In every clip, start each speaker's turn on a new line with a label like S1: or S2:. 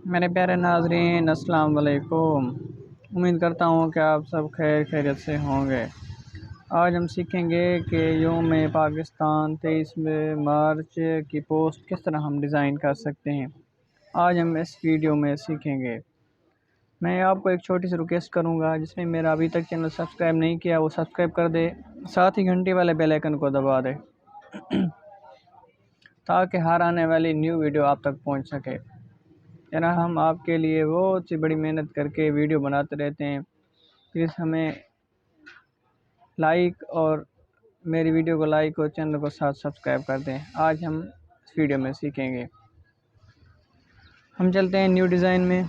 S1: मेरे प्यारे नाज़रीन, अस्सलाम वालेकुम। उम्मीद करता हूँ कि आप सब खैरियत से होंगे। आज हम सीखेंगे कि यूम पाकिस्तान 23 मार्च की पोस्ट किस तरह हम डिज़ाइन कर सकते हैं। आज हम इस वीडियो में सीखेंगे। मैं आपको एक छोटी सी रिक्वेस्ट करूँगा, जिसमें मेरा अभी तक चैनल सब्सक्राइब नहीं किया वो सब्सक्राइब कर दे, साथ ही घंटे वाले बेल आइकन को दबा दे ताकि हर आने वाली न्यू वीडियो आप तक पहुँच सके। यानी हम आपके लिए बहुत सी बड़ी मेहनत करके वीडियो बनाते रहते हैं। प्लीज़ हमें लाइक और मेरी वीडियो को लाइक और चैनल को साथ सब्सक्राइब कर दें। आज हम इस वीडियो में सीखेंगे। हम चलते हैं न्यू डिज़ाइन में।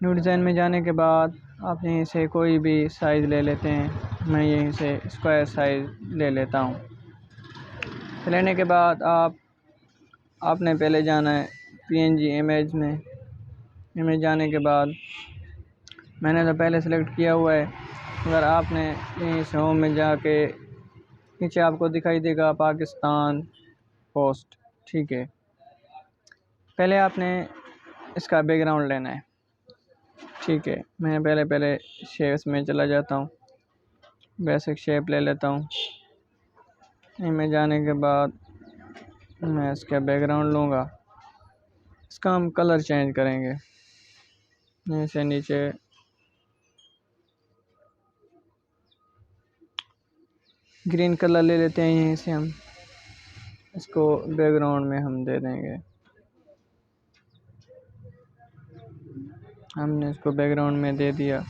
S1: न्यू डिज़ाइन में जाने के बाद आप यहीं से कोई भी साइज़ ले लेते हैं। मैं यहीं से स्क्वायर साइज़ ले लेता हूँ। लेने के बाद आपने पहले जाना है PNG इमेज में। इमेज जाने के बाद मैंने तो पहले सेलेक्ट किया हुआ है। अगर आपने यहीं से होम में जाके नीचे आपको दिखाई देगा पाकिस्तान पोस्ट, ठीक है। पहले आपने इसका बैकग्राउंड लेना है, ठीक है। मैं पहले शेप्स में चला जाता हूँ, बेसिक शेप ले लेता हूँ। इनमें जाने के बाद मैं इसका बैकग्राउंड लूँगा। इसका हम कलर चेंज करेंगे। यहीं से नीचे ग्रीन कलर ले लेते हैं। यहीं से हम इसको बैकग्राउंड में हम दे देंगे। हमने इसको बैकग्राउंड में दे दिया।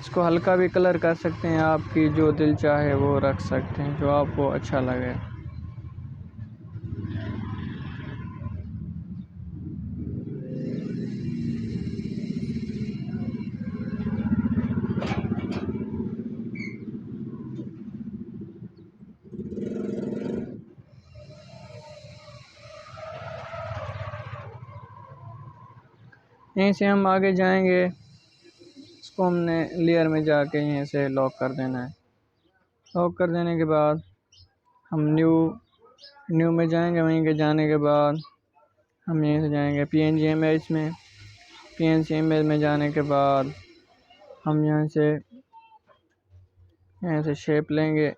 S1: इसको हल्का भी कलर कर सकते हैं, आपकी जो दिल चाहे वो रख सकते हैं, जो आपको अच्छा लगे। यहीं से हम आगे जाएंगे। इसको हमने लेयर में जाके यहीं से लॉक कर देना है। लॉक कर देने के बाद हम न्यू में जाएंगे। वहीं के जाने के बाद हम यहीं से जाएंगे PNG इमेज में। PNG इमेज में जाने के बाद हम यहाँ से शेप लेंगे।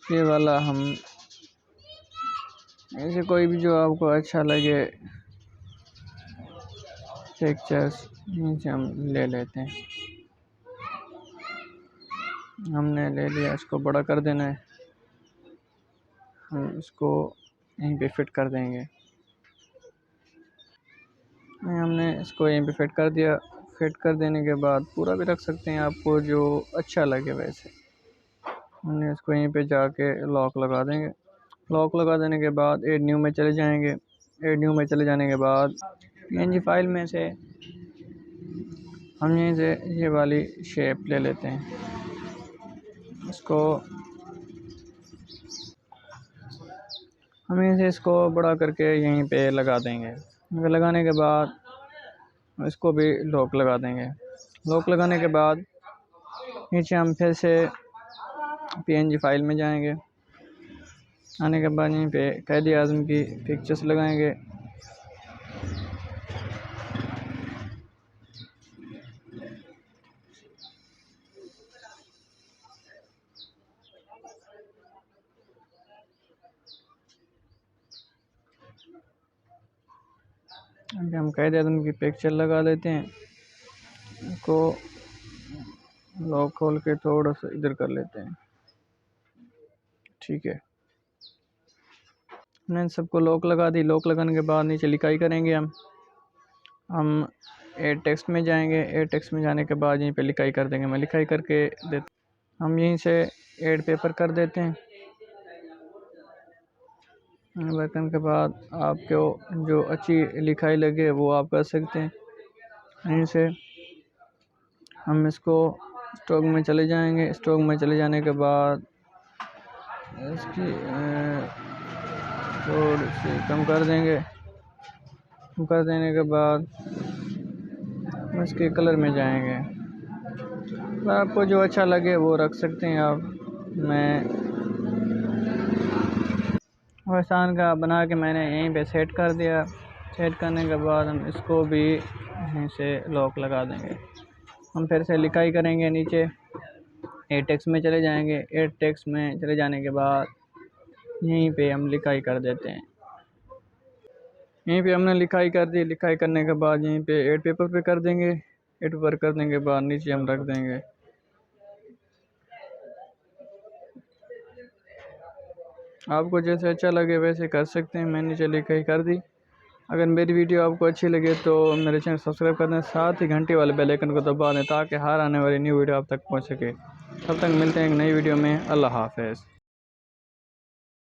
S1: ये वाला हम ऐसे कोई भी जो आपको अच्छा लगे पिक्चर्स यहीं से हम ले लेते हैं। हमने ले लिया, इसको बड़ा कर देना है। हम इसको यहीं पे फिट कर देंगे। हमने इसको यहीं पे फिट कर दिया। फिट कर देने के बाद पूरा भी रख सकते हैं, आपको जो अच्छा लगे वैसे। हमने इसको यहीं पे जाके लॉक लगा देंगे। लॉक लगा देने के बाद ऐड न्यू में चले जाएंगे। ऐड न्यू में चले जाने के बाद PNG फाइल में से हम यहीं से ये वाली शेप ले लेते हैं। इसको हम यहीं से इसको बड़ा करके यहीं पे लगा देंगे। लगाने के बाद इसको भी लॉक लगा देंगे। लॉक लगाने के बाद नीचे हम फिर से PNG फाइल में जाएंगे। आने के बाद यहीं पे कैद आज़म की पिक्चर्स लगाएंगे। हम कैद आज़म की पिक्चर लगा लेते हैं। इसको लॉक खोल के थोड़ा सा इधर कर लेते हैं, ठीक है। मैंने सबको लॉक लगा दी। लॉक लगाने के बाद नीचे लिखाई करेंगे। हम एड टेक्स्ट में जाएंगे। एड टेक्स्ट में जाने के बाद यहीं पे लिखाई कर देंगे। मैं लिखाई करके देते, हम यहीं से एड पेपर कर देते हैं। करने के बाद आपको जो अच्छी लिखाई लगे वो आप कर सकते हैं। यहीं से हम इसको स्ट्रोक में चले जाएंगे। स्ट्रोक में चले जाने के बाद इसकी थोड़ी सी कम कर देंगे। कम कर देने के बाद इसके कलर में जाएंगे। तो आपको जो अच्छा लगे वो रख सकते हैं आप। मैं आसान का बना के मैंने यहीं पे सेट कर दिया। सेट करने के बाद हम इसको भी यहीं से लॉक लगा देंगे। हम फिर से लिखाई करेंगे, नीचे एड टेक्स्ट में चले जाएंगे। एड टेक्स्ट में चले जाने के बाद यहीं पे हम लिखाई कर देते हैं। यहीं पे हमने लिखाई कर दी। लिखाई करने के बाद यहीं पे एड पेपर पे कर देंगे। एड पेपर कर देने के बाद नीचे हम रख देंगे। आपको जैसे अच्छा लगे वैसे कर सकते हैं। मैंने नीचे लिखाई कर दी। अगर मेरी वीडियो आपको अच्छी लगे तो मेरे चैनल सब्सक्राइब कर दें, साथ ही घंटे वाले बेल आइकन को दबा दें ताकि हर आने वाली न्यू वीडियो आप तक पहुंच सके। तब तक मिलते हैं एक नई वीडियो में। अल्लाह हाफ़िज़।